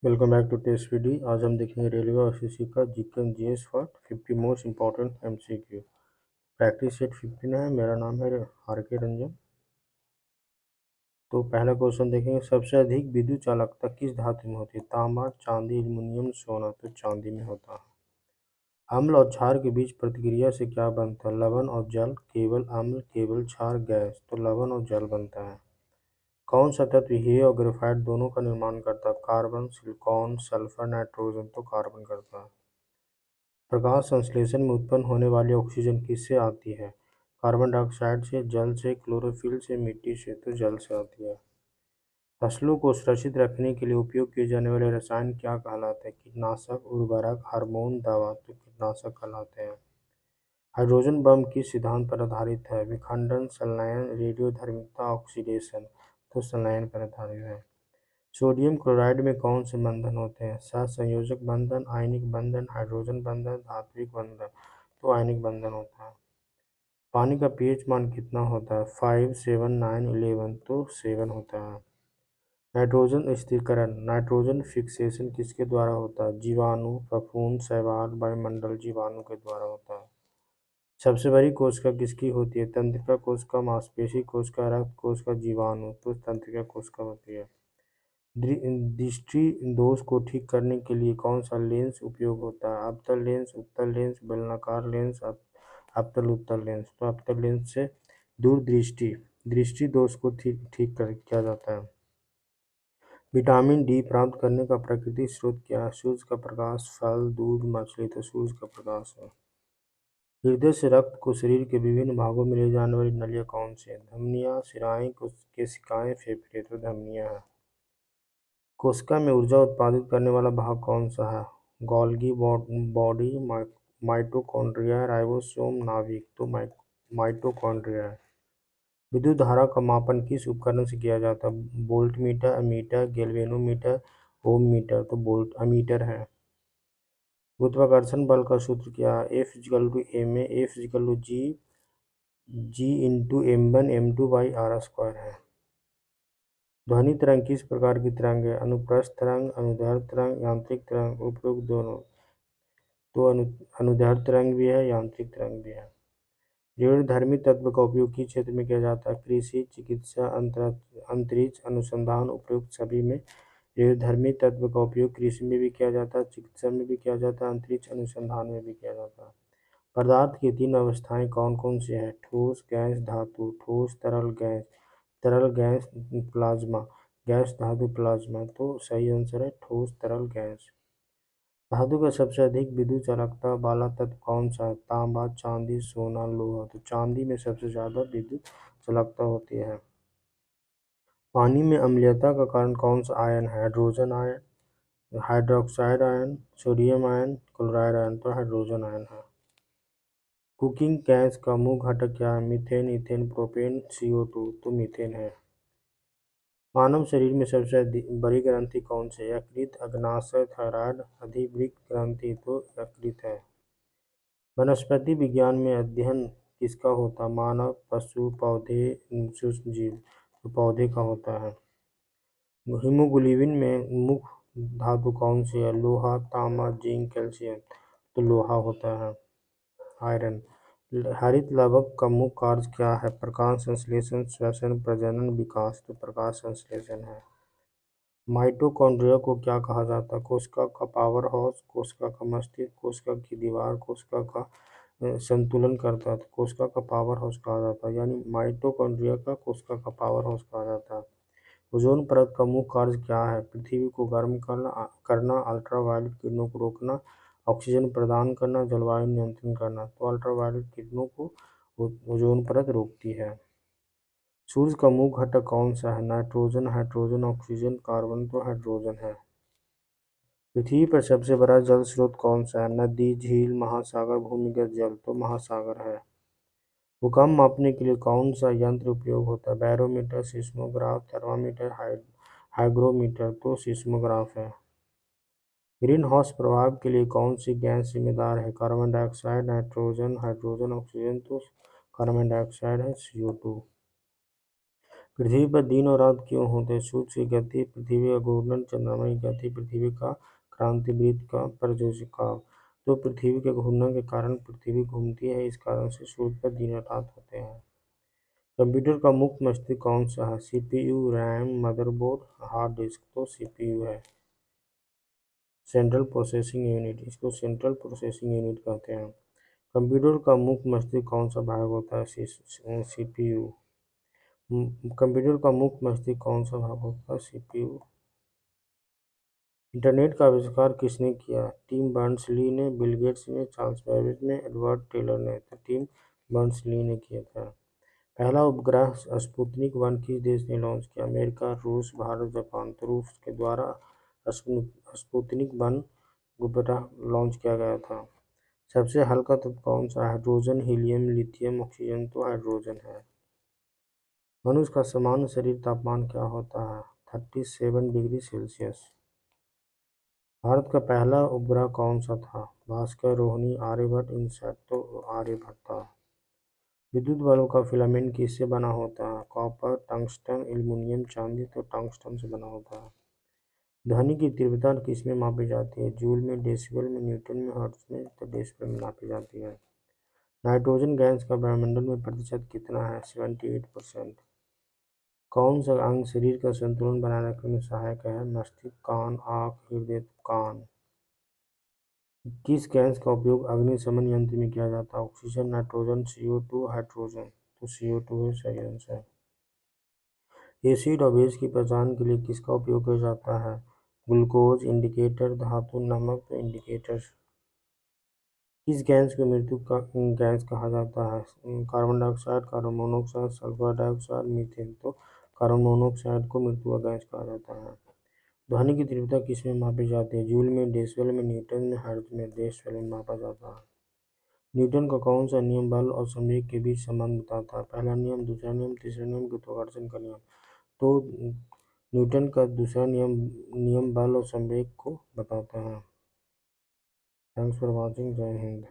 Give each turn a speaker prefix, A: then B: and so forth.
A: Welcome back to test VD. आज हम देखेंगे रेलवे और सीसी का GK GS for 50 most important MCQ. Practice set 15 है। मेरा नाम है आर के रंजन। तो पहला क्वेश्चन देखेंगे, सबसे अधिक विद्युत चालकता किस धातु में होती है? तांबा, चांदी, एल्युमिनियम, सोना। तो चांदी में होता है। अम्ल और क्षार के बीच प्रतिक्रिया से क्या बनता है? लवण और जल। केवल अम्ल, केवल क्षार, गैस। तो लवण और जल बनता है। कौन सा तत्व हीरे और ग्रेफाइट दोनों का निर्माण करता है? Carbon, silicon, sulphur, nitrogen. तो कार्बन करता है। प्रकाश संश्लेषण में उत्पन्न होने वाली ऑक्सीजन किससे आती है? कार्बन डाइऑक्साइड से, जल से, क्लोरोफिल से, मिट्टी से। तो जल से आती है। फसलों को सुरक्षित रखने के लिए उपयोग किए जाने वाले रसायन क्या कहलाते हैं? कीटनाशक, उर्वरक, हार्मोन, दवा। तो कीटनाशक कहलाते हैं। हाइड्रोजन बम किस सिद्धांत पर आधारित है? विखंडन, संलयन, रेडियोधर्मिता, ऑक्सीडेशन। तो संलयन पर आधारित है। सोडियम क्लोराइड में कौन से बंधन होते हैं? सहसंयोजक बंधन, आयनिक बंधन, हाइड्रोजन बंधन, धात्विक बंधन। तो आयनिक बंधन होता है। पानी का पीएच मान कितना होता है? 5, 7, 9, 11। तो 7 होता है। नाइट्रोजन स्थिरीकरण, नाइट्रोजन फिक्सेशन किसके द्वारा होता है? जीवाणु, फफूंद, शैवाल, वायुमंडल। जीवाणु के द्वारा होता है। सबसे बड़ी कोशिका किसकी होती है? तंत्रिका कोशिका, मांसपेशी कोशिका, रक्त कोशिका, जीवाणु। तो तंत्रिका कोशिका होती है। दृष्टि दोष को ठीक करने के लिए कौन सा लेंस उपयोग होता है? अवतल लेंस, उत्तल लेंस, बेलनाकार लेंस, अवतल उत्तल लेंस। तो अवतल लेंस से दूरदृष्टि दृष्टि दोष को ठीक कर किया जाता है। विटामिन डी प्राप्त करने का प्राकृतिक स्रोत क्या है? सूरज का प्रकाश, फल, दूध, मछली। तो सूरज का प्रकाश है। हृदय से रक्त को शरीर के विभिन्न भागों में ले जाने वाली नलियाँ कौन सी हैं? धमनियाँ, शिराएं, केशिकाएं, फेफड़े। तो धमनियाँ हैं। कोशिका में ऊर्जा उत्पादित करने वाला भाग कौन सा है? गोल्गी बॉडी, माइटोकॉन्ड्रिया, राइबोसोम, नाभिक। तो माइटोकॉन्ड्रिया है। विद्युत धारा का मापन किस उपकरण से किया जाता है? वोल्टमीटर, एमीटर, गैल्वेनोमीटर, ओम मीटर। तो वोल्ट अमीटर है। गुरुत्वाकर्षण बल का सूत्र क्या है? F=ma, F=g/m1m2/r² है। ध्वनि तरंग किस प्रकार की तरंग है? अनुप्रस्थ तरंग, अनुदैर्ध्य तरंग, यांत्रिक तरंग। उपरोक्त दोनों। तो अनुदैर्ध्य तरंग भी है, यांत्रिक तरंग भी है। रेडियोधर्मी तत्व का उपयोग किस क्षेत्र में किया जाता है? कृषि, चिकित्सा, अंतरिक्ष अनुसंधान। उपरोक्त सभी में रेडियोधर्मी तत्व का उपयोग कृषि में भी किया जाता है, चिकित्सा में भी किया जाता है, अंतरिक्ष अनुसंधान में भी किया जाता है। पदार्थ की 3 अवस्थाएं कौन कौन सी है? ठोस, गैस, धातु। ठोस, तरल, गैस। तरल, गैस, प्लाज्मा। गैस, धातु, प्लाज्मा। तो सही आंसर है ठोस, तरल, गैस। धातु का सबसे अधिक विद्युत चालकता वाला तत्व कौन सा है? तांबा, चांदी, सोना, लोहा। तो चांदी में सबसे ज्यादा विद्युत चालकता होती है। पानी में अम्लीयता का कारण कौन सा आयन है? Hydrogen ion, hydroxide ion, sodium ion, chloride ion. तो हाइड्रोजन आयन है। कुकिंग गैस का मुख्य घटक क्या है? Methane, ethane, propane, CO2। तो मीथेन है। मानव शरीर में सबसे बड़ी ग्रंथि कौन सी है? यकृत, अग्नाशय, थायराइड, अधिवृक्क ग्रंथि। तो यकृत है। वनस्पति विज्ञान में अध्ययन किसका होता है? मानव, पशु, पौधे, सूक्ष्म जीव। तो पौधे का होता है। हीमोग्लोबिन में मुख्य धातु कौन सी है? लोहा, तांबा, जिंक, कैल्शियम। तो लोहा होता है। आयरन। हरित लवक का मुख्य कार्य क्या है? प्रकाश संश्लेषण, श्वसन, प्रजनन, विकास। तो प्रकाश संश्लेषण है। माइटोकॉन्ड्रिया को क्या कहा जाता है? कोशिका का पावर हाउस, कोशिका का मस्तिष्क, कोशिका की दीवार, कोशिका का संतुलन करता है। तो कोशिका का पावर हाउस कहा जाता है, यानी माइटोकॉन्ड्रिया का कोशिका का पावर हाउस कहा जाता है। ओजोन परत का मुख्य कार्य क्या है? पृथ्वी को गर्म करना, अल्ट्रावायलेट किरणों को रोकना, ऑक्सीजन प्रदान करना, जलवायु नियंत्रण करना। तो अल्ट्रावायलेट किरणों को ओजोन परत रोकती है। सूर्य का मुख्य घटक कौन सा है? Nitrogen, hydrogen, oxygen, carbon. तो हाइड्रोजन है। पृथ्वी पर सबसे बड़ा जल स्रोत कौन सा है? नदी, झील, महासागर, भूमिगत जल। तो महासागर है। भूकंप मापने के लिए कौन सा यंत्र उपयोग होता है? Barometer, seismograph, thermometer, hygrometer. तो सिस्मोग्राफ है। ग्रीन हाउस प्रभाव के लिए कौन सी गैस जिम्मेदार है? Carbon dioxide, nitrogen, hydrogen, oxygen. तो कार्बन डाइऑक्साइड है, CO2। पृथ्वी पर दिन और रात क्यों होते हैं? सूर्य की गति, पृथ्वी का घूर्णन, चंद्रमा की गति, पृथ्वी का क्रांतिवृत्त का प्रजोषिकाव। तो पृथ्वी के घूर्णन के कारण पृथ्वी घूमती है, इस कारण से सूर्य पर दिन और रात होते हैं। कंप्यूटर का मुख्य मस्तिष्क कौन सा है? CPU, RAM, motherboard, hard disk. तो सीपीयू है, सेंट्रल प्रोसेसिंग यूनिट। इसको सेंट्रल प्रोसेसिंग यूनिट कहते हैं। कंप्यूटर का मुख्य मस्तिष्क कौन सा भाग होता है? सीपीयू। कंप्यूटर का मुख्य मस्तिष्क कौन सा भाग होता है? सीपीयू। इंटरनेट का आविष्कार किसने किया? टिम बर्नर्स-ली ने, बिल गेट्स ने, चार्ल्स बेबेज ने, एडवर्ड टेलर ने। तो टिम बर्नर्स-ली ने किया था। पहला उपग्रह स्पुतनिक 1 किस देश ने लॉन्च किया? अमेरिका, रूस, भारत, जापान। तो रूस के द्वारा स्पुतनिक 1 उपग्रह लॉन्च किया गया था। सबसे हल्का तत्व कौन सा? Hydrogen, helium, lithium, oxygen. तो हाइड्रोजन है। मनुष्य का सामान्य शरीर तापमान क्या होता है? 37 डिग्री सेल्सियस। भारत का पहला उपग्रह कौन सा था? भास्कर, रोहिणी, आर्यभट्ट, इनसैट। तो आर्यभट्ट था। विद्युत बल्ब का फिलामेंट किससे बना होता है? कॉपर, टंगस्टन, एल्युमिनियम, चांदी। तो टंगस्टन से बना होता है। ध्वनि की तीव्रता किसमें मापी जाती है? जूल में, डेसिबल में, न्यूटन में, हर्ट्ज में। तो डेसिबल में नापी जाती है। नाइट्रोजन गैस का वायुमंडल में प्रतिशत कितना है? 78%। कौन सा अंग शरीर का संतुलन बनाए रखने में सहायक है? मस्तिष्क, कान, आँख, हृदय। कान। किस गैस का उपयोग अग्निशमन यंत्र में किया जाता है? Oxygen, nitrogen, CO2, hydrogen. तो CO2 है सही आंसर। एसिड और बेस की पहचान के लिए किसका उपयोग किया जाता है? ग्लूकोज, इंडिकेटर, धातु, नमक। तो इंडिकेटर। किस गैस को मृत्यु का गैस कहा जाता है? Carbon dioxide, carbon monoxide, sulphur dioxide, methane. तो कार्बन मोनोऑक्साइड को मृत्यु का गैस कहा जाता है। ध्वनि की तीव्रता किसमें मापी जाती है? जूल में, डेसिबल में, न्यूटन में, हर्ट्ज में। डेसिबल में मापा जाता है। न्यूटन का कौन सा नियम बल और संवेग के बीच संबंध बताता है? पहला नियम, दूसरा नियम, तीसरा नियम, गुरुत्वाकर्षण का नियम। तो न्यूटन का दूसरा नियम नियम बल और संवेग को बताता है। Thanks for watching. जय हिंद।